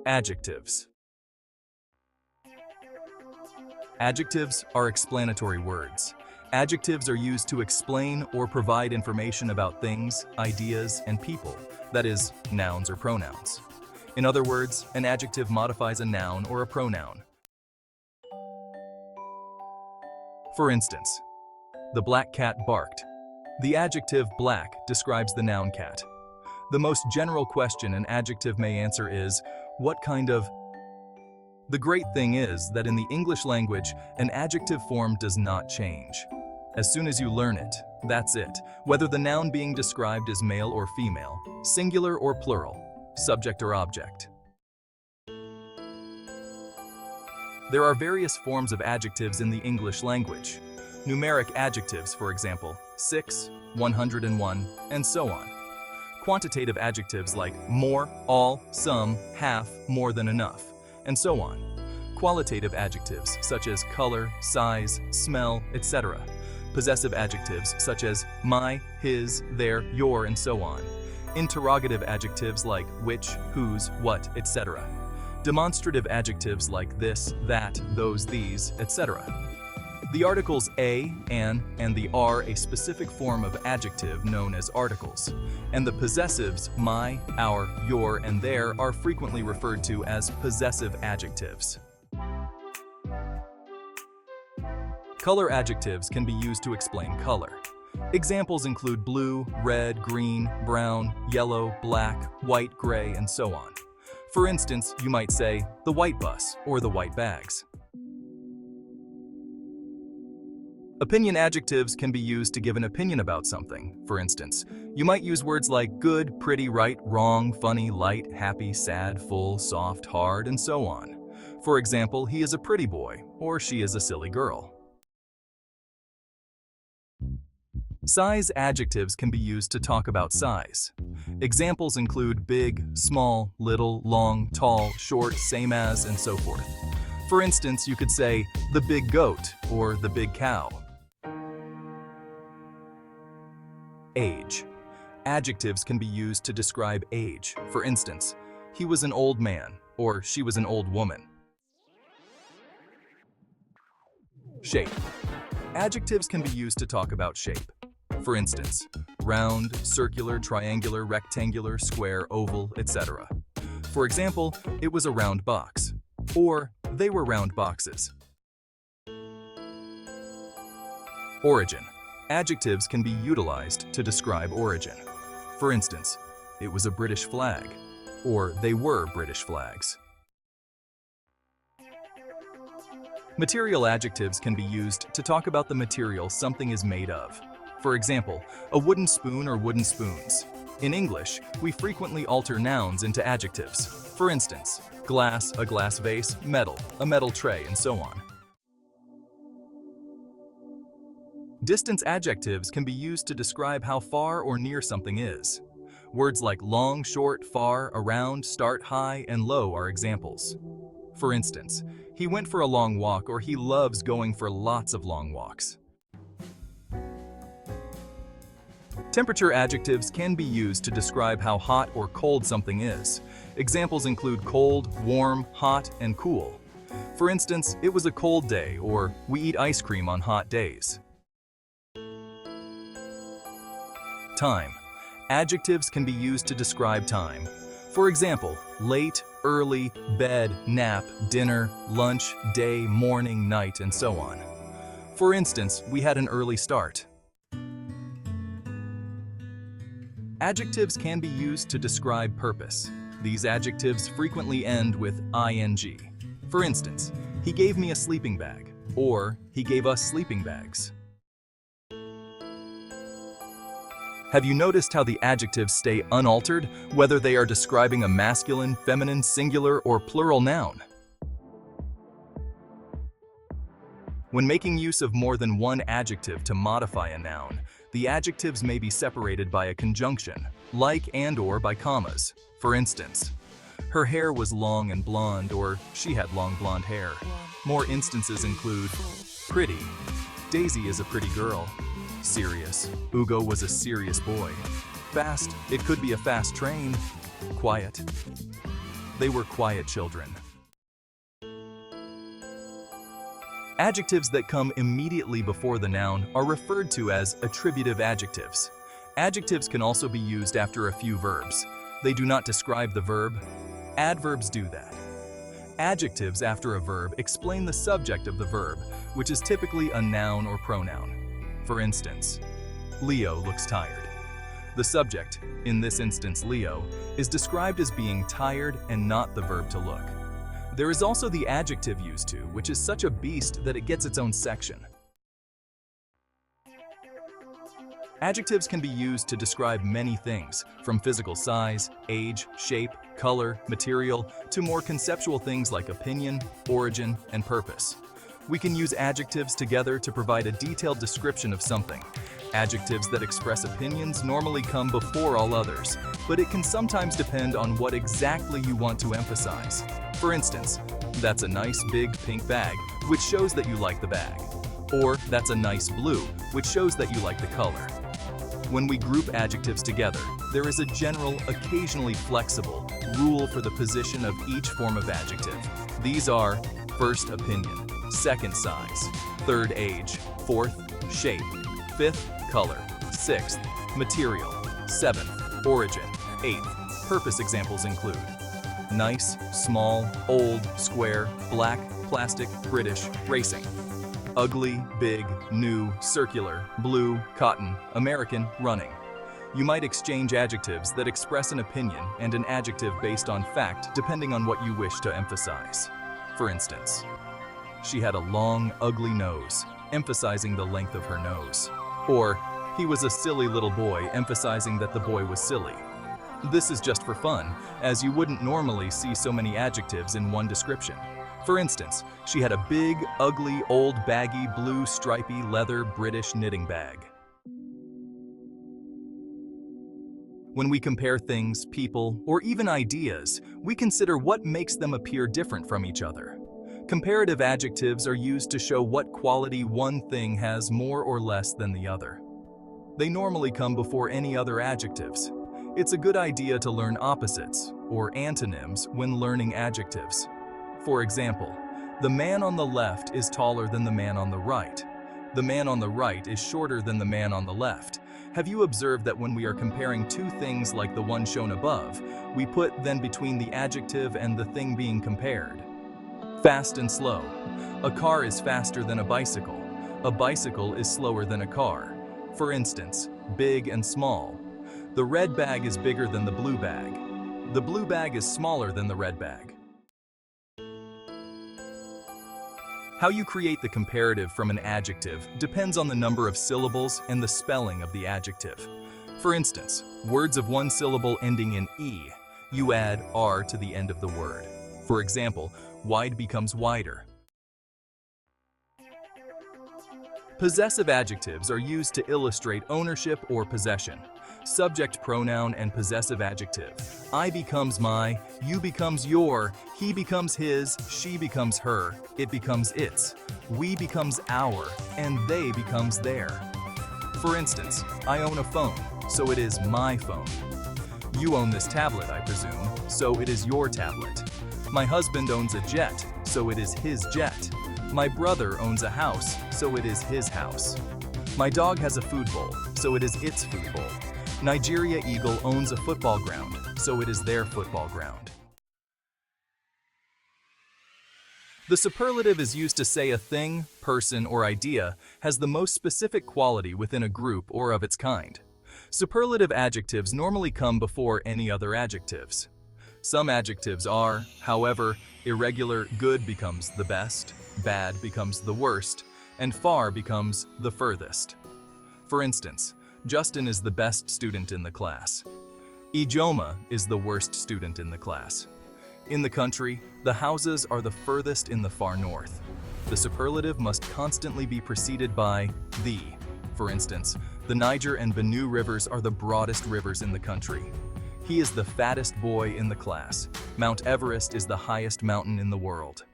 Adjectives. Adjectives are explanatory words. Adjectives are used to explain or provide information about things, ideas, and people, that is, nouns or pronouns. In other words, an adjective modifies a noun or a pronoun. For instance, the black cat barked. The adjective black describes the noun cat. The most general question an adjective may answer is, what kind of? The great thing is that in the English language, an adjective form does not change. As soon as you learn it, that's it, whether the noun being described is male or female, singular or plural, subject or object. There are various forms of adjectives in the English language. Numeric adjectives, for example, 6, 101, and so on. Quantitative adjectives like more, all, some, half, more than enough, and so on. Qualitative adjectives such as color, size, smell, etc. Possessive adjectives such as my, his, their, your, and so on. Interrogative adjectives like which, whose, what, etc. Demonstrative adjectives like this, that, those, these, etc. The articles a, an, and the are a specific form of adjective known as articles, and the possessives my, our, your, and their are frequently referred to as possessive adjectives. Color adjectives can be used to explain color. Examples include blue, red, green, brown, yellow, black, white, gray, and so on. For instance, you might say, the white bus or the white bags. Opinion adjectives can be used to give an opinion about something. For instance, you might use words like good, pretty, right, wrong, funny, light, happy, sad, full, soft, hard, and so on. For example, he is a pretty boy, or she is a silly girl. Size adjectives can be used to talk about size. Examples include big, small, little, long, tall, short, same as, and so forth. For instance, you could say, the big goat, or the big cow. Age. Adjectives can be used to describe age. For instance, he was an old man, or she was an old woman. Shape. Adjectives can be used to talk about shape. For instance, round, circular, triangular, rectangular, square, oval, etc. For example, it was a round box, or they were round boxes. Origin. Adjectives can be utilized to describe origin. For instance, it was a British flag, or they were British flags. Material adjectives can be used to talk about the material something is made of. For example, a wooden spoon or wooden spoons. In English, we frequently alter nouns into adjectives. For instance, glass, a glass vase, metal, a metal tray, and so on. Distance adjectives can be used to describe how far or near something is. Words like long, short, far, around, start, high, and low are examples. For instance, he went for a long walk, or he loves going for lots of long walks. Temperature adjectives can be used to describe how hot or cold something is. Examples include cold, warm, hot, and cool. For instance, it was a cold day, or we eat ice cream on hot days. Time. Adjectives can be used to describe time. For example, late, early, bed, nap, dinner, lunch, day, morning, night, and so on. For instance, we had an early start. Adjectives can be used to describe purpose. These adjectives frequently end with ing. For instance, he gave me a sleeping bag, or he gave us sleeping bags. Have you noticed how the adjectives stay unaltered, whether they are describing a masculine, feminine, singular, or plural noun? When making use of more than one adjective to modify a noun, the adjectives may be separated by a conjunction, like and/or by commas. For instance, her hair was long and blonde, or she had long blonde hair. More instances include pretty, Daisy is a pretty girl. Serious, Ugo was a serious boy. Fast, it could be a fast train. Quiet. They were quiet children. Adjectives that come immediately before the noun are referred to as attributive adjectives. Adjectives can also be used after a few verbs. They do not describe the verb. Adverbs do that. Adjectives after a verb explain the subject of the verb, which is typically a noun or pronoun. For instance, Leo looks tired. The subject, in this instance Leo, is described as being tired and not the verb to look. There is also the adjective used to, which is such a beast that it gets its own section. Adjectives can be used to describe many things, from physical size, age, shape, color, material, to more conceptual things like opinion, origin, and purpose. We can use adjectives together to provide a detailed description of something. Adjectives that express opinions normally come before all others, but it can sometimes depend on what exactly you want to emphasize. For instance, that's a nice big pink bag, which shows that you like the bag. Or that's a nice blue, which shows that you like the color. When we group adjectives together, there is a general, occasionally flexible, rule for the position of each form of adjective. These are first opinion, second size, third age, fourth shape, fifth color, sixth material, seventh origin, eighth purpose. Examples include nice, small, old, square, black, plastic, British, racing. Ugly, big, new, circular, blue, cotton, American, running. You might exchange adjectives that express an opinion and an adjective based on fact depending on what you wish to emphasize. For instance, she had a long, ugly nose, emphasizing the length of her nose. Or, he was a silly little boy, emphasizing that the boy was silly. This is just for fun, as you wouldn't normally see so many adjectives in one description. For instance, she had a big, ugly, old, baggy, blue, stripy, leather, British knitting bag. When we compare things, people, or even ideas, we consider what makes them appear different from each other. Comparative adjectives are used to show what quality one thing has more or less than the other. They normally come before any other adjectives. It's a good idea to learn opposites, or antonyms, when learning adjectives. For example, the man on the left is taller than the man on the right. The man on the right is shorter than the man on the left. Have you observed that when we are comparing two things like the one shown above, we put then between the adjective and the thing being compared? Fast and slow. A car is faster than a bicycle. A bicycle is slower than a car. For instance, big and small. The red bag is bigger than the blue bag. The blue bag is smaller than the red bag. How you create the comparative from an adjective depends on the number of syllables and the spelling of the adjective. For instance, words of one syllable ending in E, you add R to the end of the word. For example, wide becomes wider. Possessive adjectives are used to illustrate ownership or possession. Subject pronoun and possessive adjective. I becomes my, you becomes your, he becomes his, she becomes her, it becomes its, we becomes our, and they becomes their. For instance, I own a phone, so it is my phone. You own this tablet, I presume, so it is your tablet. My husband owns a jet, so it is his jet. My brother owns a house, so it is his house. My dog has a food bowl, so it is its food bowl. Nigeria Eagle owns a football ground, so it is their football ground. The superlative is used to say a thing, person, or idea has the most specific quality within a group or of its kind. Superlative adjectives normally come before any other adjectives. Some adjectives are, however, irregular. Good becomes the best, bad becomes the worst, and far becomes the furthest. For instance, Justin is the best student in the class. Ijoma is the worst student in the class. In the country, the houses are the furthest in the far north. The superlative must constantly be preceded by the. For instance, the Niger and Benue rivers are the broadest rivers in the country. He is the fattest boy in the class. Mount Everest is the highest mountain in the world.